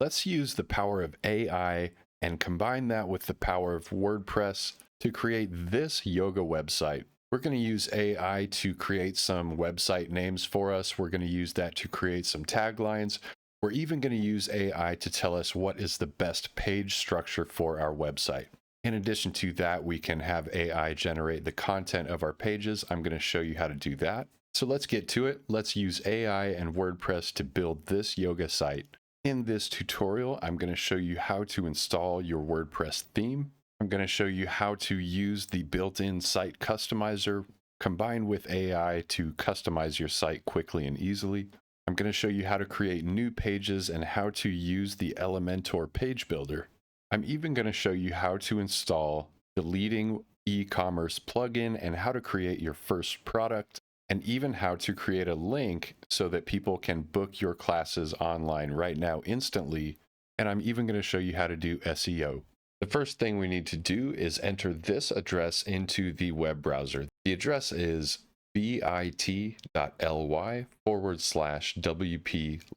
Let's use the power of AI and combine that with the power of WordPress to create this yoga website. We're going to use AI to create some website names for us. We're going to use that to create some taglines. We're even going to use AI to tell us what is the best page structure for our website. In addition to that, we can have AI generate the content of our pages. I'm going to show you how to do that. So let's get to it. Let's use AI and WordPress to build this yoga site. In this tutorial, I'm going to show you how to install your WordPress theme. I'm going to show you how to use the built-in site customizer combined with AI to customize your site quickly and easily. I'm going to show you how to create new pages and how to use the Elementor page builder. I'm even going to show you how to install the leading e-commerce plugin and how to create your first product, and even how to create a link so that people can book your classes online right now instantly. And I'm even going to show you how to do SEO. The first thing we need to do is enter this address into the web browser. The address is bit.ly/WP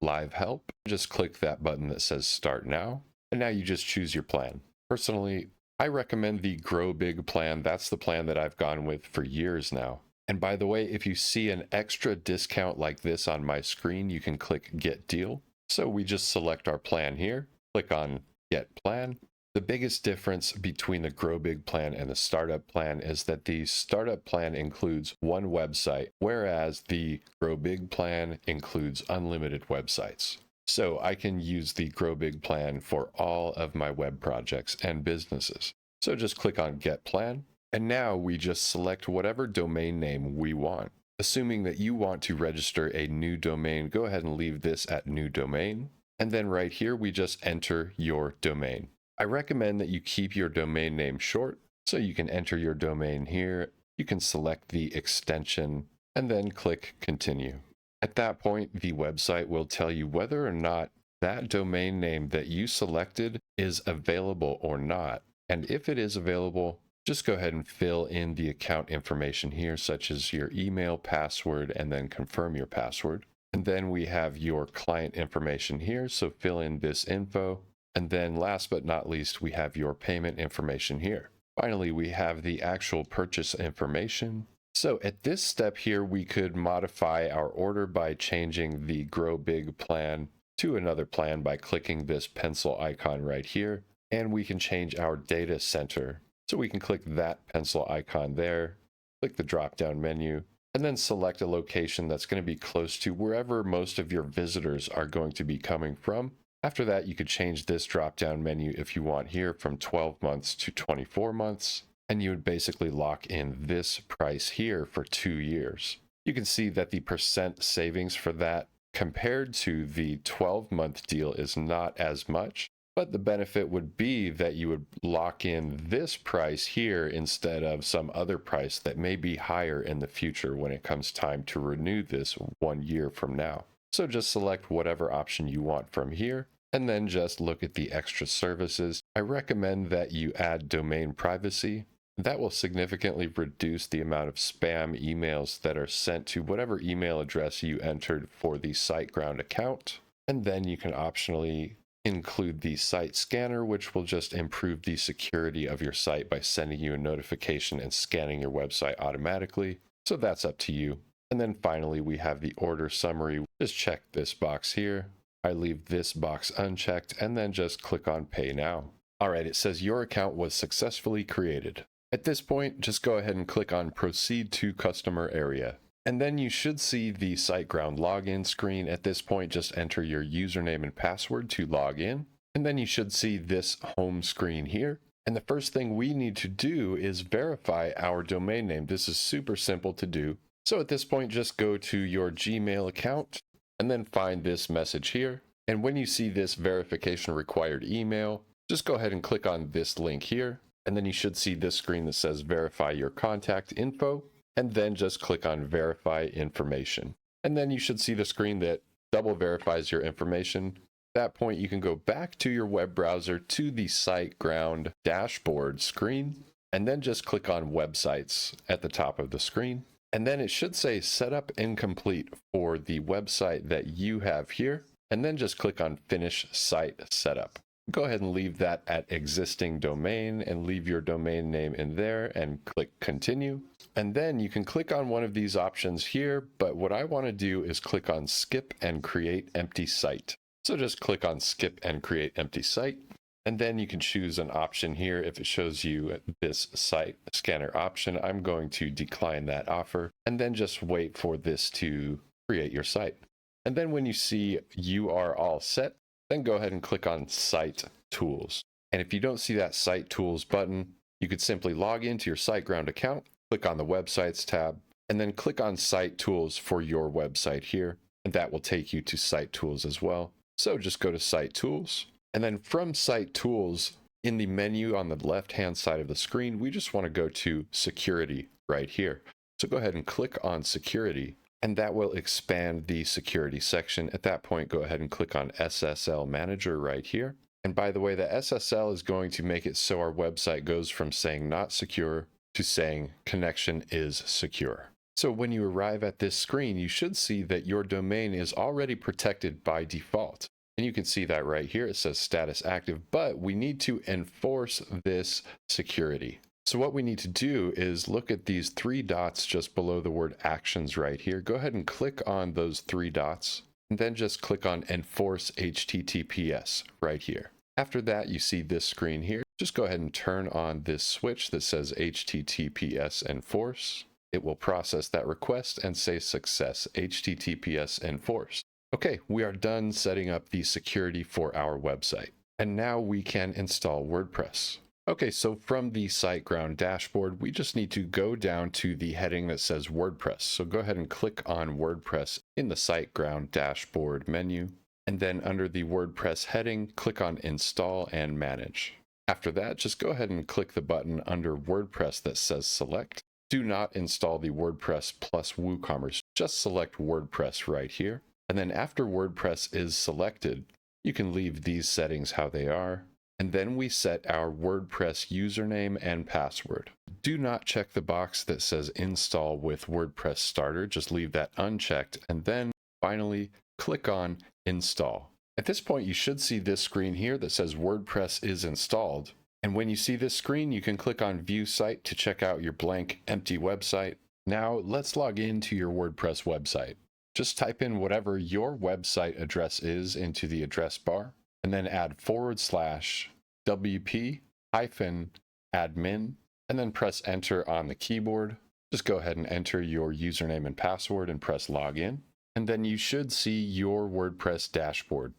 Live Help. Just click that button that says Start Now. And now you just choose your plan. Personally, I recommend the Grow Big plan. That's the plan that I've gone with for years now. And by the way, if you see an extra discount like this on my screen, you can click Get Deal. So we just select our plan here, click on Get Plan. The biggest difference between the Grow Big plan and the Startup plan is that the Startup plan includes one website, whereas the Grow Big plan includes unlimited websites. So I can use the Grow Big plan for all of my web projects and businesses. So just click on Get Plan. And now we just select whatever domain name we want. Assuming that you want to register a new domain, go ahead and leave this at New Domain. And then right here, we just enter your domain. I recommend that you keep your domain name short, so you can enter your domain here. You can select the extension and then click Continue. At that point, the website will tell you whether or not that domain name that you selected is available or not. And if it is available, just go ahead and fill in the account information here, such as your email, password, and then confirm your password. And then we have your client information here, so fill in this info. And then last but not least, we have your payment information here. Finally, we have the actual purchase information. So at this step here, we could modify our order by changing the Grow Big plan to another plan by clicking this pencil icon right here. And we can change our data center. So we can click that pencil icon there, click the drop-down menu, and then select a location that's going to be close to wherever most of your visitors are going to be coming from. After that, you could change this drop-down menu if you want here from 12 months to 24 months. And you would basically lock in this price here for 2 years. You can see that the percent savings for that compared to the 12-month deal is not as much, but the benefit would be that you would lock in this price here instead of some other price that may be higher in the future when it comes time to renew this 1 year from now. So just select whatever option you want from here, and then just look at the extra services. I recommend that you add domain privacy. That will significantly reduce the amount of spam emails that are sent to whatever email address you entered for the SiteGround account. And then you can optionally include the site scanner, which will just improve the security of your site by sending you a notification and scanning your website automatically. So that's up to you. And then finally, we have the order summary. Just check this box here. I leave this box unchecked and then just click on Pay Now. All right, it says your account was successfully created. At this point, just go ahead and click on Proceed to Customer Area. And then you should see the SiteGround login screen. At this point, just enter your username and password to log in. And then you should see this home screen here. And the first thing we need to do is verify our domain name. This is super simple to do. So at this point, just go to your Gmail account and then find this message here. And when you see this verification required email, just go ahead and click on this link here. And then you should see this screen that says verify your contact info, and then just click on verify information. And then you should see the screen that double verifies your information. At that point, you can go back to your web browser to the SiteGround dashboard screen, and then just click on websites at the top of the screen. And then it should say setup incomplete for the website that you have here. and then just click on Finish Site Setup. Go ahead and leave that at existing domain and leave your domain name in there and click Continue. And then you can click on one of these options here, but what I want to do is click on Skip and Create Empty Site. So just click on Skip and Create Empty Site. And then you can choose an option here. If it shows you this site scanner option, I'm going to decline that offer and then just wait for this to create your site. And then when you see you are all set, then go ahead and click on Site Tools. And if you don't see that Site Tools button, you could simply log into your SiteGround account, click on the Websites tab, and then click on Site Tools for your website here. And that will take you to Site Tools as well. So just go to Site Tools. And then from Site Tools, in the menu on the left-hand side of the screen, we just want to go to Security right here. So go ahead and click on Security, and that will expand the security section. At that point, go ahead and click on SSL Manager right here. And by the way, the SSL is going to make it so our website goes from saying not secure to saying connection is secure. So when you arrive at this screen, you should see that your domain is already protected by default. And you can see that right here. It says status active, but we need to enforce this security. So what we need to do is look at these three dots just below the word actions right here. Go ahead and click on those three dots and then just click on enforce HTTPS right here. After that, you see this screen here. Just go ahead and turn on this switch that says HTTPS enforce. It will process that request and say success, HTTPS enforce. Okay, we are done setting up the security for our website. And now we can install WordPress. Okay, so from the SiteGround dashboard, we just need to go down to the heading that says WordPress. So go ahead and click on WordPress in the SiteGround dashboard menu. And then under the WordPress heading, click on Install and Manage. After that, just go ahead and click the button under WordPress that says Select. Do not install the WordPress plus WooCommerce. Just select WordPress right here. And then after WordPress is selected, you can leave these settings how they are. And then we set our WordPress username and password. Do not check the box that says install with WordPress starter. Just leave that unchecked. And then finally, click on install. At this point, you should see this screen here that says WordPress is installed. And when you see this screen, you can click on View Site to check out your blank, empty website. Now let's log into your WordPress website. Just type in whatever your website address is into the address bar, and then add /wp-admin, and then press enter on the keyboard. Just go ahead and enter your username and password and press login. And then you should see your WordPress dashboard.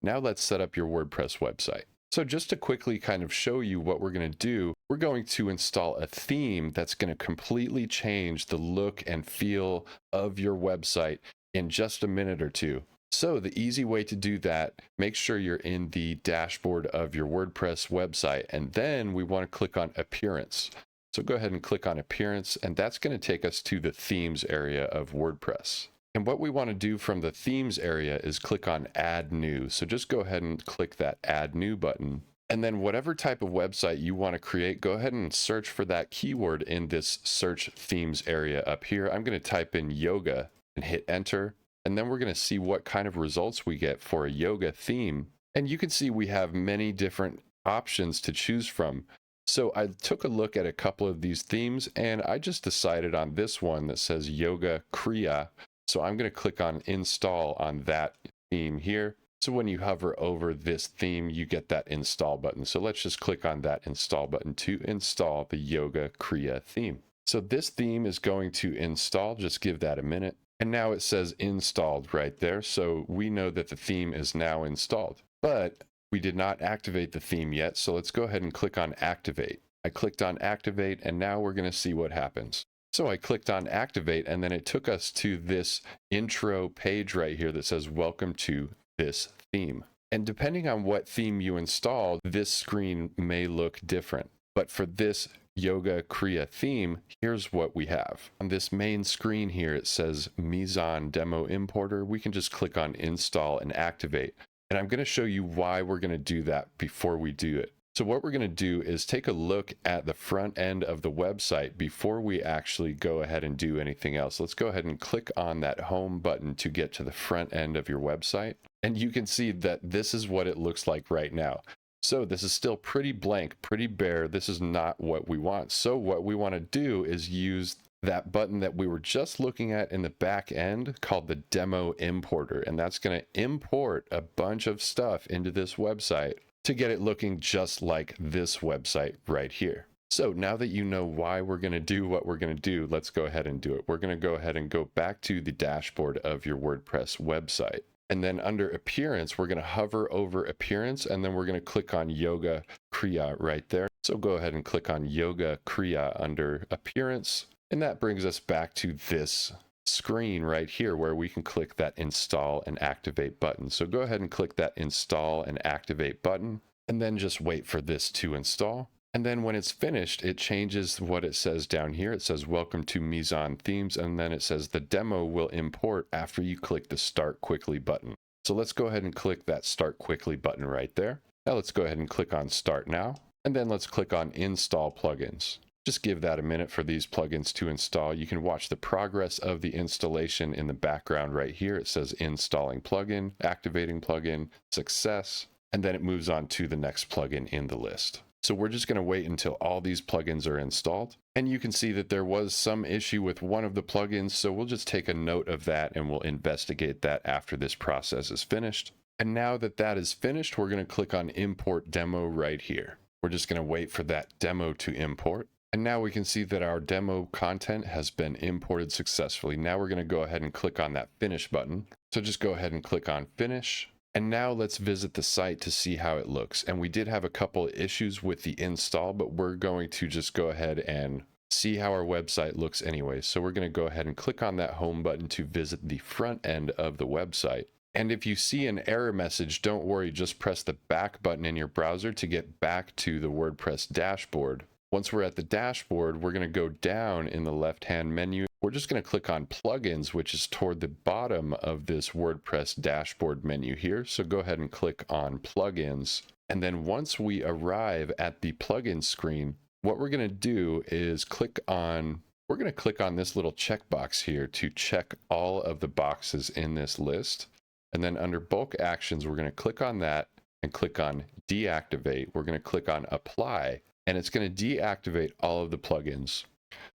Now let's set up your WordPress website. So just to quickly kind of show you what we're going to do, we're going to install a theme that's going to completely change the look and feel of your website in just a minute or two. So the easy way to do that, make sure you're in the dashboard of your WordPress website, and then we want to click on Appearance. So go ahead and click on Appearance, and that's going to take us to the Themes area of WordPress. And what we want to do from the Themes area is click on Add New. So just go ahead and click that Add New button. And then whatever type of website you want to create, go ahead and search for that keyword in this Search Themes area up here. I'm going to type in yoga and hit enter. And then we're going to see what kind of results we get for a yoga theme. And you can see we have many different options to choose from. So I took a look at a couple of these themes, and I just decided on this one that says Yoga Kriya. So I'm going to click on install on that theme here. So when you hover over this theme, you get that install button. So let's just click on that install button to install the Yoga Kriya theme. So this theme is going to install. Just give that a minute. And now it says installed right there. So we know that the theme is now installed, but we did not activate the theme yet. So let's go ahead and click on activate. I clicked on activate, and now we're going to see what happens. So I clicked on activate, and then it took us to this intro page right here that says welcome to this theme. And depending on what theme you installed, this screen may look different. But for this Yoga Kriya theme, here's what we have. On this main screen here, it says Mizan Demo Importer. We can just click on install and activate. And I'm going to show you why we're going to do that before we do it. So what we're going to do is take a look at the front end of the website before we actually go ahead and do anything else. Let's go ahead and click on that home button to get to the front end of your website. And you can see that this is what it looks like right now. So this is still pretty blank, pretty bare. This is not what we want. So what we want to do is use that button that we were just looking at in the back end called the demo importer. And that's going to import a bunch of stuff into this website to get it looking just like this website right here. So now that you know why we're going to do what we're going to do, let's go ahead and do it. We're going to go ahead and go back to the dashboard of your WordPress website. And then under appearance, we're going to hover over appearance, and then we're going to click on Yoga Kriya right there. So go ahead and click on Yoga Kriya under appearance. And that brings us back to this screen right here where we can click that install and activate button. So go ahead and click that install and activate button, and then just wait for this to install. And then when it's finished, it changes what it says down here. It says, welcome to Mizan Themes. And then it says the demo will import after you click the Start Quickly button. So let's go ahead and click that Start Quickly button right there. Now let's go ahead and click on Start Now. And then let's click on Install Plugins. Just give that a minute for these plugins to install. You can watch the progress of the installation in the background right here. It says installing plugin, activating plugin, success, and then it moves on to the next plugin in the list. So we're just going to wait until all these plugins are installed. And you can see that there was some issue with one of the plugins. So we'll just take a note of that and we'll investigate that after this process is finished. And now that that is finished, we're going to click on Import Demo right here. We're just going to wait for that demo to import. And now we can see that our demo content has been imported successfully. Now we're going to go ahead and click on that Finish button. So just go ahead and click on Finish. And now let's visit the site to see how it looks. And we did have a couple issues with the install, but we're going to just go ahead and see how our website looks anyway. So we're going to go ahead and click on that home button to visit the front end of the website. And if you see an error message, don't worry, just press the back button in your browser to get back to the WordPress dashboard. Once we're at the dashboard, we're going to go down in the left-hand menu. We're just going to click on Plugins, which is toward the bottom of this WordPress dashboard menu here. So go ahead and click on Plugins. And then once we arrive at the plugin screen, what we're going to do is we're going to click on this little checkbox here to check all of the boxes in this list. And then under bulk actions, we're going to click on that and click on deactivate. We're going to click on apply. And it's going to deactivate all of the plugins.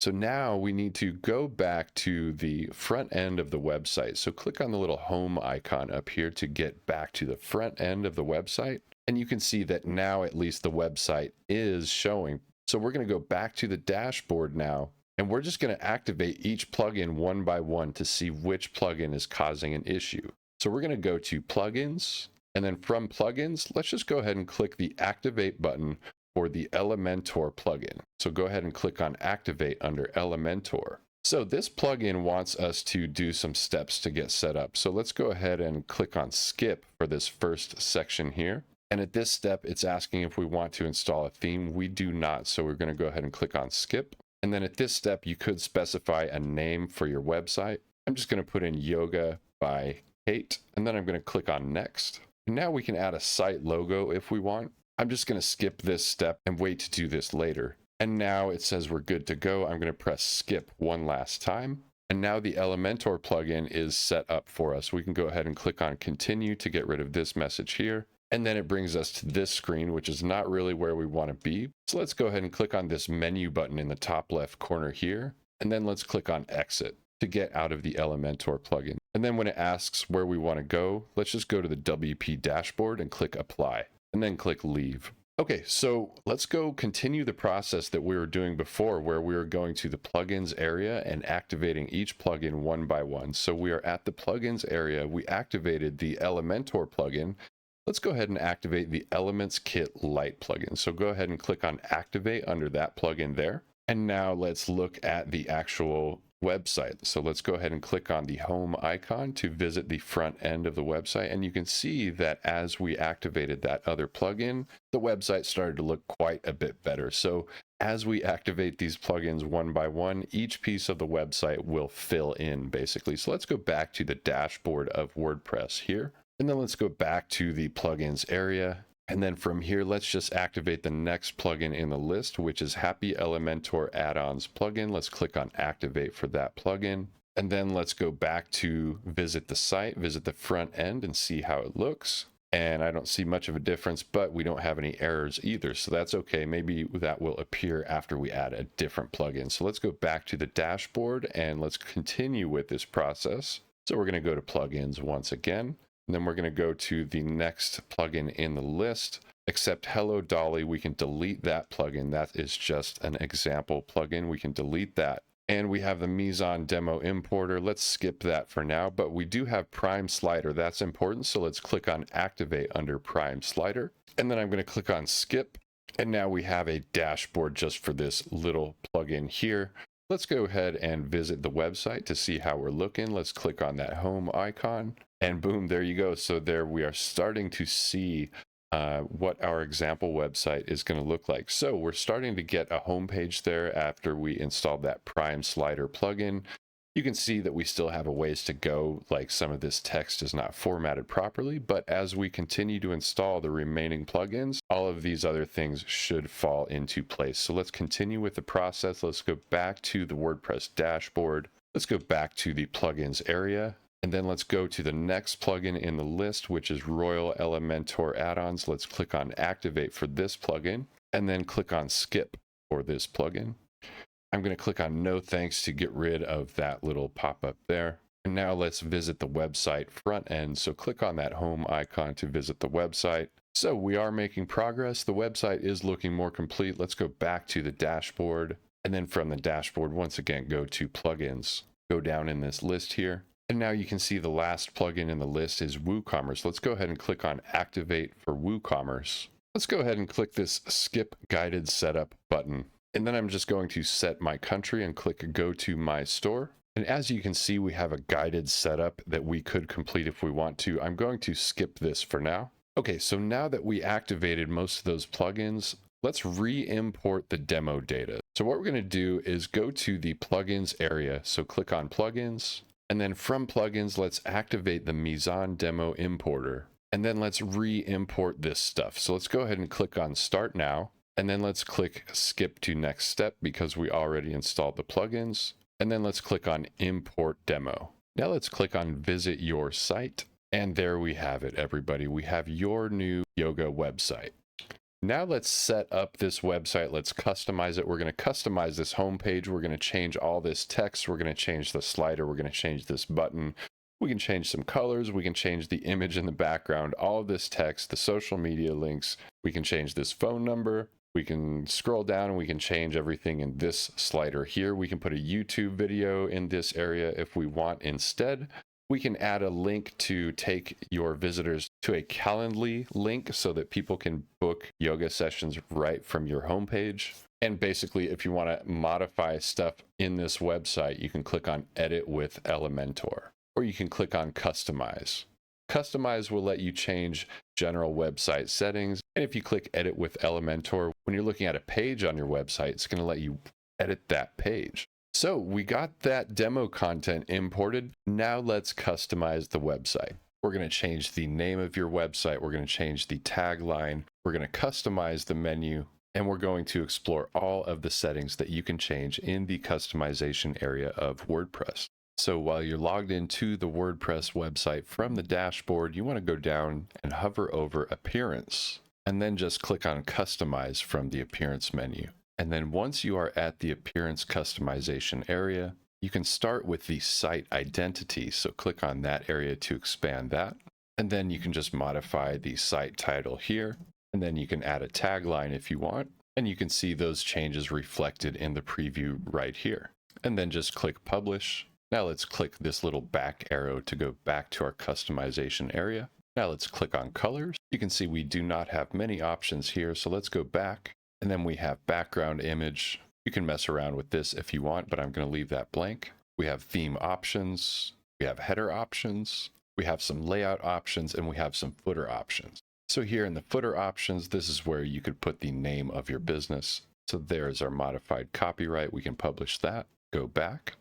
So now we need to go back to the front end of the website. So click on the little home icon up here to get back to the front end of the website. And you can see that now at least the website is showing. So we're going to go back to the dashboard now. And we're just going to activate each plugin one by one to see which plugin is causing an issue. So we're going to go to Plugins. And then from Plugins, let's just go ahead and click the Activate button for the Elementor plugin. So go ahead and click on Activate under Elementor. So this plugin wants us to do some steps to get set up. So let's go ahead and click on Skip for this first section here. And at this step, it's asking if we want to install a theme. We do not. So we're going to go ahead and click on Skip. And then at this step, you could specify a name for your website. I'm just going to put in Yoga by Kate, and then I'm going to click on Next. And now we can add a site logo if we want. I'm just going to skip this step and wait to do this later. And now it says we're good to go. I'm going to press skip one last time. And now the Elementor plugin is set up for us. We can go ahead and click on continue to get rid of this message here. And then it brings us to this screen, which is not really where we want to be. So let's go ahead and click on this menu button in the top left corner here. And then let's click on exit to get out of the Elementor plugin. And then when it asks where we want to go, let's just go to the WP dashboard and click apply. And then click leave. Okay, so let's go continue the process that we were doing before where we were going to the plugins area and activating each plugin one by one. So we are at the plugins area. We activated the Elementor plugin. Let's go ahead and activate the Elements Kit Lite plugin. So go ahead and click on activate under that plugin there. And now let's look at the actual website. So let's go ahead and click on the home icon to visit the front end of the website. And you can see that as we activated that other plugin, the website started to look quite a bit better. So as we activate these plugins one by one, each piece of the website will fill in basically. So let's go back to the dashboard of WordPress here. And then let's go back to the plugins area. And then from here, let's just activate the next plugin in the list, which is Happy Elementor Add-ons plugin. Let's click on activate for that plugin. And then let's go back to visit the site, visit the front end and see how it looks. And I don't see much of a difference, but we don't have any errors either. So that's okay. Maybe that will appear after we add a different plugin. So let's go back to the dashboard and let's continue with this process. So we're going to go to plugins once again, and then we're going to go to the next plugin in the list. Except Hello Dolly, we can delete that plugin. That is just an example plugin. We can delete that. And we have the Meson demo importer. Let's skip that for now, but we do have Prime Slider. That's important. So let's click on Activate under Prime Slider. And then I'm going to click on Skip. And now we have a dashboard just for this little plugin here. Let's go ahead and visit the website to see how we're looking. Let's click on that home icon and boom, there you go. So there we are starting to see what our example website is going to look like. So we're starting to get a home page there after we installed that Prime Slider plugin. You can see that we still have a ways to go, like some of this text is not formatted properly, but as we continue to install the remaining plugins, all of these other things should fall into place. So let's continue with the process. Let's go back to the WordPress dashboard. Let's go back to the plugins area. And then let's go to the next plugin in the list, which is Royal Elementor add-ons. Let's click on Activate for this plugin, and then click on Skip for this plugin. I'm going to click on No Thanks to get rid of that little pop-up there. And now let's visit the website front end. So click on that home icon to visit the website. So we are making progress. The website is looking more complete. Let's go back to the dashboard. And then from the dashboard, once again, go to plugins. Go down in this list here. And now you can see the last plugin in the list is WooCommerce. Let's go ahead and click on Activate for WooCommerce. Let's go ahead and click this Skip Guided Setup button. And then I'm just going to set my country and click Go to My Store. And as you can see, we have a guided setup that we could complete if we want to. I'm going to skip this for now. Okay, so now that we activated most of those plugins, let's re-import the demo data. So what we're going to do is go to the plugins area. So click on plugins. And then from plugins, let's activate the Meson demo importer. And then let's re-import this stuff. So let's go ahead and click on Start Now. And then let's click Skip to Next Step because we already installed the plugins. And then let's click on Import Demo. Now let's click on Visit Your Site. And there we have it, everybody. We have your new yoga website. Now let's set up this website. Let's customize it. We're going to customize this homepage. We're going to change all this text. We're going to change the slider. We're going to change this button. We can change some colors. We can change the image in the background, all of this text, the social media links. We can change this phone number. We can scroll down and we can change everything in this slider here. We can put a YouTube video in this area if we want instead. We can add a link to take your visitors to a Calendly link so that people can book yoga sessions right from your homepage. And basically, if you want to modify stuff in this website, you can click on Edit with Elementor, or you can click on Customize. Customize will let you change general website settings. And if you click Edit with Elementor, when you're looking at a page on your website, it's going to let you edit that page. So we got that demo content imported. Now let's customize the website. We're going to change the name of your website. We're going to change the tagline. We're going to customize the menu. And we're going to explore all of the settings that you can change in the customization area of WordPress. So while you're logged into the WordPress website from the dashboard, you want to go down and hover over Appearance, and then just click on Customize from the Appearance menu. And then once you are at the Appearance customization area, you can start with the site identity. So click on that area to expand that. And then you can just modify the site title here. And then you can add a tagline if you want. And you can see those changes reflected in the preview right here. And then just click Publish. Now let's click this little back arrow to go back to our customization area. Now let's click on colors. You can see we do not have many options here. So let's go back. And then we have background image. You can mess around with this if you want, but I'm going to leave that blank. We have theme options. We have header options. We have some layout options, and we have some footer options. So here in the footer options, this is where you could put the name of your business. So there's our modified copyright. We can publish that. Go back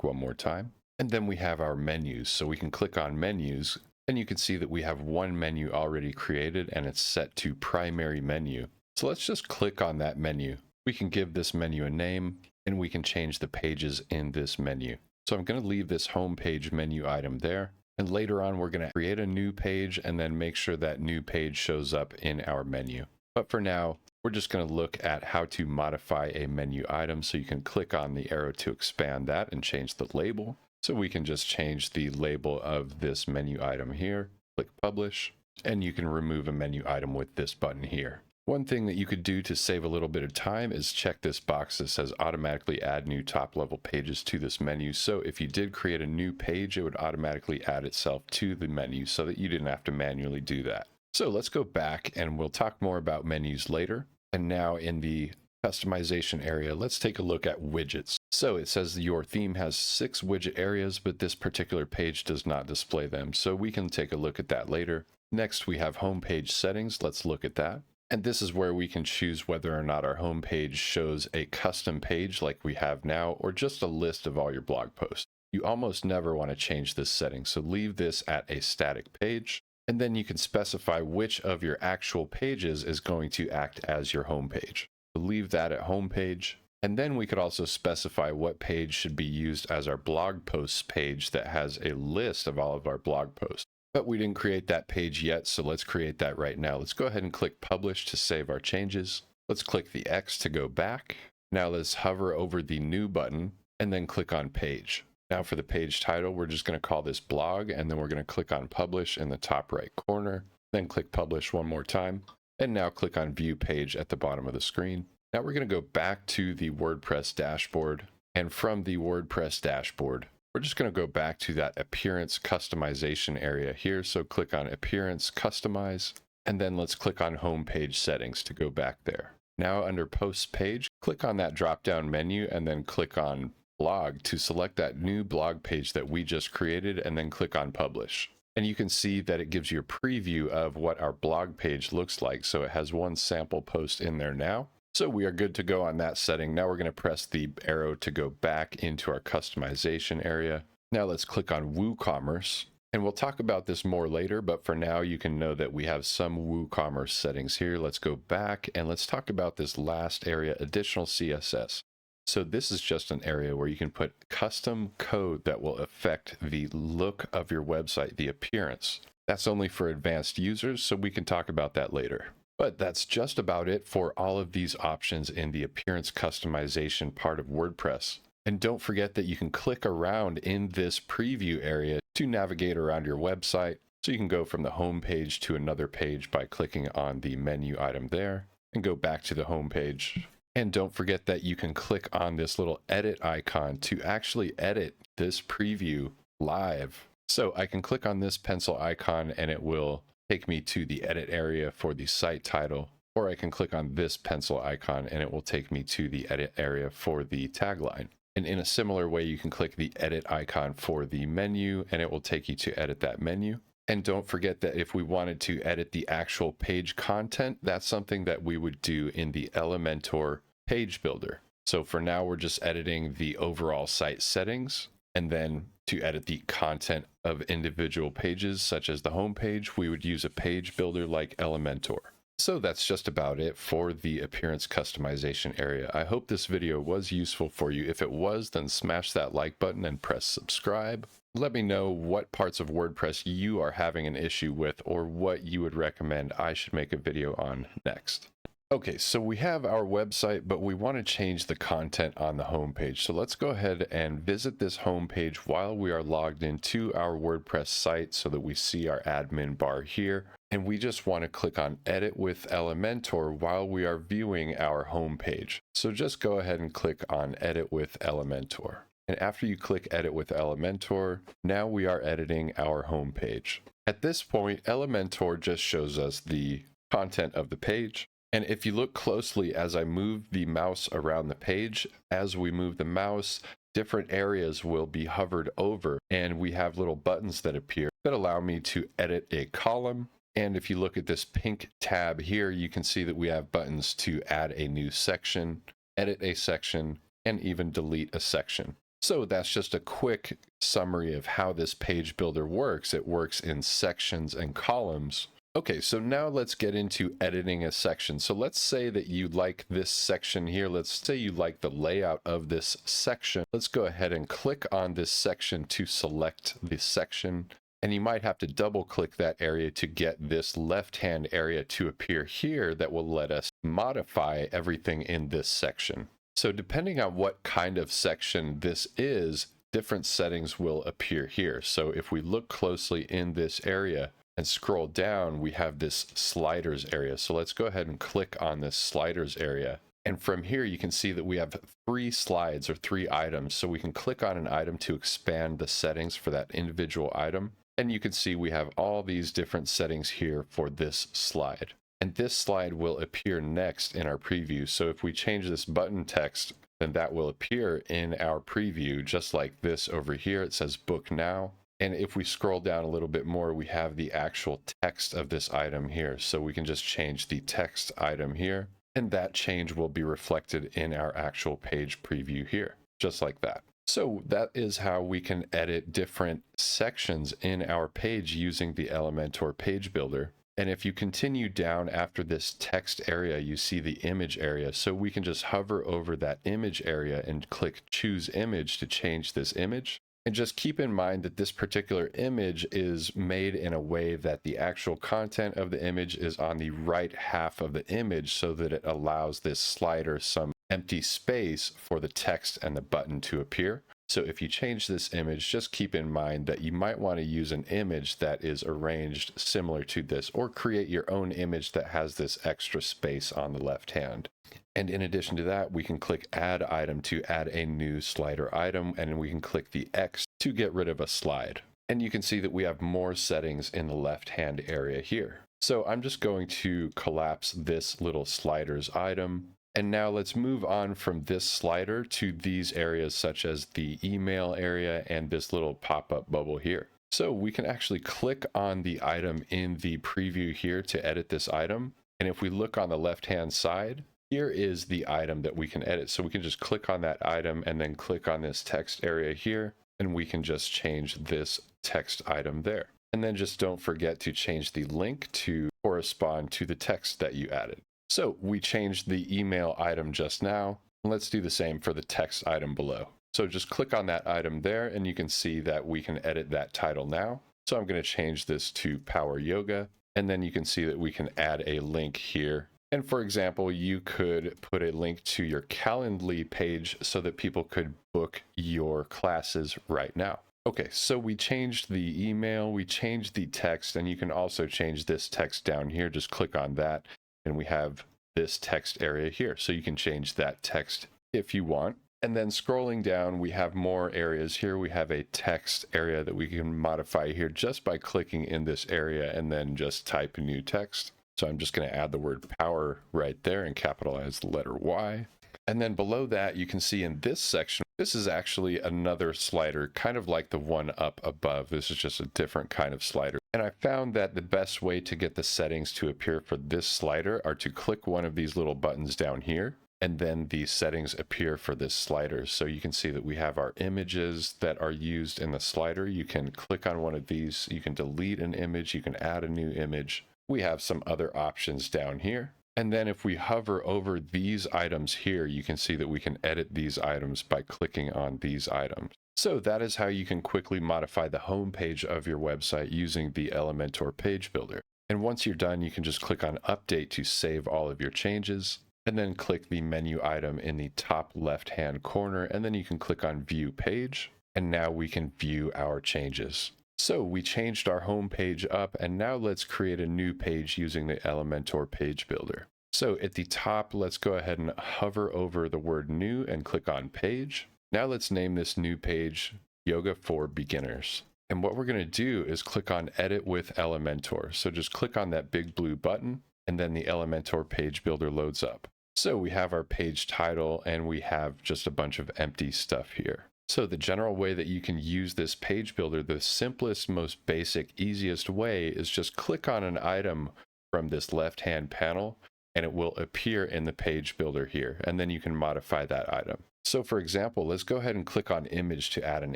one more time. And then we have our menus. So we can click on menus, and you can see that we have one menu already created, and it's set to primary menu. So let's just click on that menu. We can give this menu a name, and we can change the pages in this menu. So I'm going to leave this home page menu item there. And later on, we're going to create a new page and then make sure that new page shows up in our menu. But for now, we're just going to look at how to modify a menu item. So you can click on the arrow to expand that and change the label. So we can just change the label of this menu item here, click publish, and you can remove a menu item with this button here. One thing that you could do to save a little bit of time is check this box that says automatically add new top level pages to this menu. So if you did create a new page, it would automatically add itself to the menu so that you didn't have to manually do that. So let's go back and we'll talk more about menus later. And now in the customization area, let's take a look at widgets. So it says your theme has 6 widget areas, but this particular page does not display them. So we can take a look at that later. Next, we have homepage settings. Let's look at that. And this is where we can choose whether or not our home page shows a custom page like we have now, or just a list of all your blog posts. You almost never want to change this setting, so leave this at a static page, and then you can specify which of your actual pages is going to act as your home page. So leave that at home page, and then we could also specify what page should be used as our blog posts page that has a list of all of our blog posts. But we didn't create that page yet, so let's create that right now. Let's go ahead and click Publish to save our changes. Let's click the X to go back. Now let's hover over the New button and then click on Page. Now for the page title, we're just going to call this Blog, and then we're going to click on Publish in the top right corner, then click Publish one more time, and now click on View Page at the bottom of the screen. Now we're going to go back to the WordPress dashboard, and from the WordPress dashboard, we're just going to go back to that appearance customization area here. So click on Appearance Customize, and then let's click on Home Page Settings to go back there. Now under Post Page, click on that drop-down menu and then click on Blog to select that new blog page that we just created, and then click on Publish. And you can see that it gives you a preview of what our blog page looks like. So it has one sample post in there now. So we are good to go on that setting. Now we're going to press the arrow to go back into our customization area. Now let's click on WooCommerce, and we'll talk about this more later, but for now you can know that we have some WooCommerce settings here. Let's go back and let's talk about this last area, additional CSS. So this is just an area where you can put custom code that will affect the look of your website, the appearance. That's only for advanced users, so we can talk about that later. But that's just about it for all of these options in the appearance customization part of WordPress. And don't forget that you can click around in this preview area to navigate around your website. So you can go from the home page to another page by clicking on the menu item there and go back to the home page. And don't forget that you can click on this little edit icon to actually edit this preview live. So I can click on this pencil icon and it will take me to the edit area for the site title, or I can click on this pencil icon and it will take me to the edit area for the tagline. And in a similar way, you can click the edit icon for the menu and it will take you to edit that menu. And don't forget that if we wanted to edit the actual page content, that's something that we would do in the Elementor page builder. So for now, we're just editing the overall site settings, and then to edit the content of individual pages, such as the home page, we would use a page builder like Elementor. So that's just about it for the appearance customization area. I hope this video was useful for you. If it was, then smash that like button and press subscribe. Let me know what parts of WordPress you are having an issue with, or what you would recommend I should make a video on next. Okay, so we have our website, but we want to change the content on the home page. So let's go ahead and visit this home page while we are logged into our WordPress site so that we see our admin bar here. And we just want to click on Edit with Elementor while we are viewing our home page. So just go ahead and click on Edit with Elementor. And after you click Edit with Elementor, now we are editing our home page. At this point, Elementor just shows us the content of the page. And if you look closely as I move the mouse around the page, as we move the mouse, different areas will be hovered over, and we have little buttons that appear that allow me to edit a column. And if you look at this pink tab here, you can see that we have buttons to add a new section, edit a section, and even delete a section. So that's just a quick summary of how this page builder works. It works in sections and columns. Okay, so now let's get into editing a section. So let's say that you like this section here. Let's say you like the layout of this section. Let's go ahead and click on this section to select the section. And you might have to double click that area to get this left-hand area to appear here that will let us modify everything in this section. So depending on what kind of section this is, different settings will appear here. So if we look closely in this area, and scroll down, we have this sliders area. So let's go ahead and click on this sliders area. And from here, you can see that we have 3 slides or 3 items. So we can click on an item to expand the settings for that individual item. And you can see we have all these different settings here for this slide. And this slide will appear next in our preview. So if we change this button text, then that will appear in our preview, just like this over here. It says book now. And if we scroll down a little bit more, we have the actual text of this item here. So we can just change the text item here, and that change will be reflected in our actual page preview here, just like that. So that is how we can edit different sections in our page using the Elementor page builder. And if you continue down after this text area, you see the image area. So we can just hover over that image area and click choose image to change this image. And just keep in mind that this particular image is made in a way that the actual content of the image is on the right half of the image so that it allows this slider some empty space for the text and the button to appear. So if you change this image, just keep in mind that you might want to use an image that is arranged similar to this, or create your own image that has this extra space on the left hand. And in addition to that, we can click add item to add a new slider item, and we can click the X to get rid of a slide. And you can see that we have more settings in the left-hand area here. So I'm just going to collapse this little sliders item. And now let's move on from this slider to these areas such as the email area and this little pop-up bubble here. So we can actually click on the item in the preview here to edit this item. And if we look on the left-hand side, here is the item that we can edit. So we can just click on that item and then click on this text area here, and we can just change this text item there. And then just don't forget to change the link to correspond to the text that you added. So we changed the email item just now. Let's do the same for the text item below. So just click on that item there, and you can see that we can edit that title now. So I'm going to change this to Power Yoga, and then you can see that we can add a link here. And for example, you could put a link to your Calendly page so that people could book your classes right now. Okay, so we changed the email, we changed the text, and you can also change this text down here. Just click on that, and we have this text area here. So you can change that text if you want. And then scrolling down, we have more areas here. We have a text area that we can modify here just by clicking in this area and then just type new text. So I'm just going to add the word power right there and capitalize the letter Y. And then below that, you can see in this section, this is actually another slider, kind of like the one up above. This is just a different kind of slider. And I found that the best way to get the settings to appear for this slider are to click one of these little buttons down here, and then the settings appear for this slider. So you can see that we have our images that are used in the slider. You can click on one of these, you can delete an image, you can add a new image. We have some other options down here. And then if we hover over these items here, you can see that we can edit these items by clicking on these items. So that is how you can quickly modify the home page of your website using the Elementor page builder. And once you're done, you can just click on update to save all of your changes, and then click the menu item in the top left-hand corner, and then you can click on view page, and now we can view our changes. So we changed our home page up, and now let's create a new page using the Elementor page builder. So at the top, let's go ahead and hover over the word new and click on page. Now let's name this new page Yoga for Beginners. And what we're going to do is click on Edit with Elementor. So just click on that big blue button, and then the Elementor page builder loads up. So we have our page title, and we have just a bunch of empty stuff here. So the general way that you can use this page builder, the simplest, most basic, easiest way is just click on an item from this left-hand panel, and it will appear in the page builder here, and then you can modify that item. So for example, let's go ahead and click on image to add an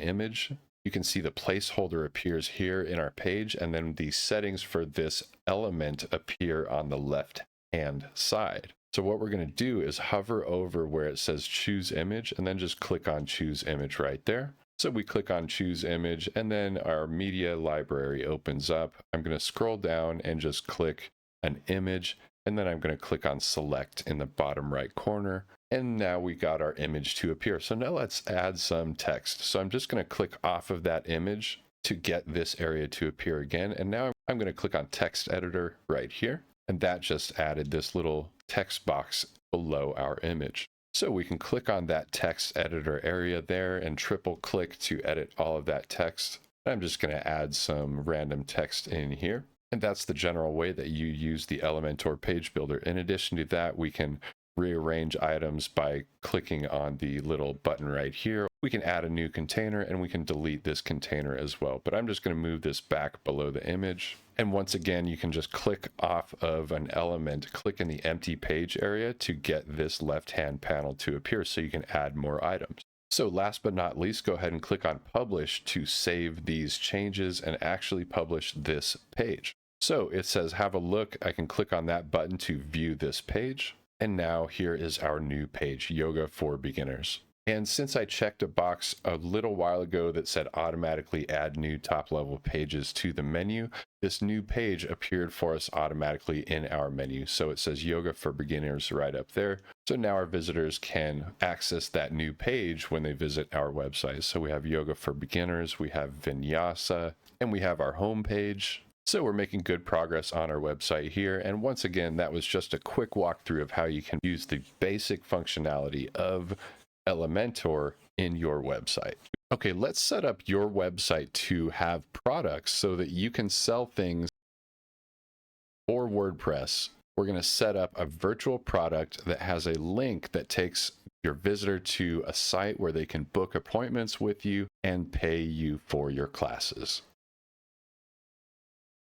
image. you can see the placeholder appears here in our page, and then the settings for this element appear on the left hand side. So what we're going to do is hover over where it says choose image and then just click on choose image right there. So we click on choose image and then our media library opens up. I'm going to scroll down and just click an image, and then I'm going to click on select in the bottom right corner. And now we got our image to appear. So now let's add some text. So I'm just going to click off of that image to get this area to appear again. And now I'm going to click on text editor right here. And that just added this little text box below our image. So we can click on that text editor area there and triple click to edit all of that text. I'm just going to add some random text in here. And that's the general way that you use the Elementor page builder. In addition to that, we can rearrange items by clicking on the little button right here. We can add a new container and we can delete this container as well. But I'm just going to move this back below the image. And once again, you can just click off of an element, click in the empty page area to get this left-hand panel to appear so you can add more items. So last but not least, go ahead and click on publish to save these changes and actually publish this page. So it says have a look. I can click on that button to view this page. And now here is our new page, Yoga for Beginners. And since I checked a box a little while ago that said automatically add new top level pages to the menu, this new page appeared for us automatically in our menu. So it says Yoga for Beginners right up there. So now our visitors can access that new page when they visit our website. So we have Yoga for Beginners, we have Vinyasa, and we have our home page. So we're making good progress on our website here. And once again, that was just a quick walkthrough of how you can use the basic functionality of Elementor in your website. Okay, let's set up your website to have products so that you can sell things for WordPress. We're going to set up a virtual product that has a link that takes your visitor to a site where they can book appointments with you and pay you for your classes.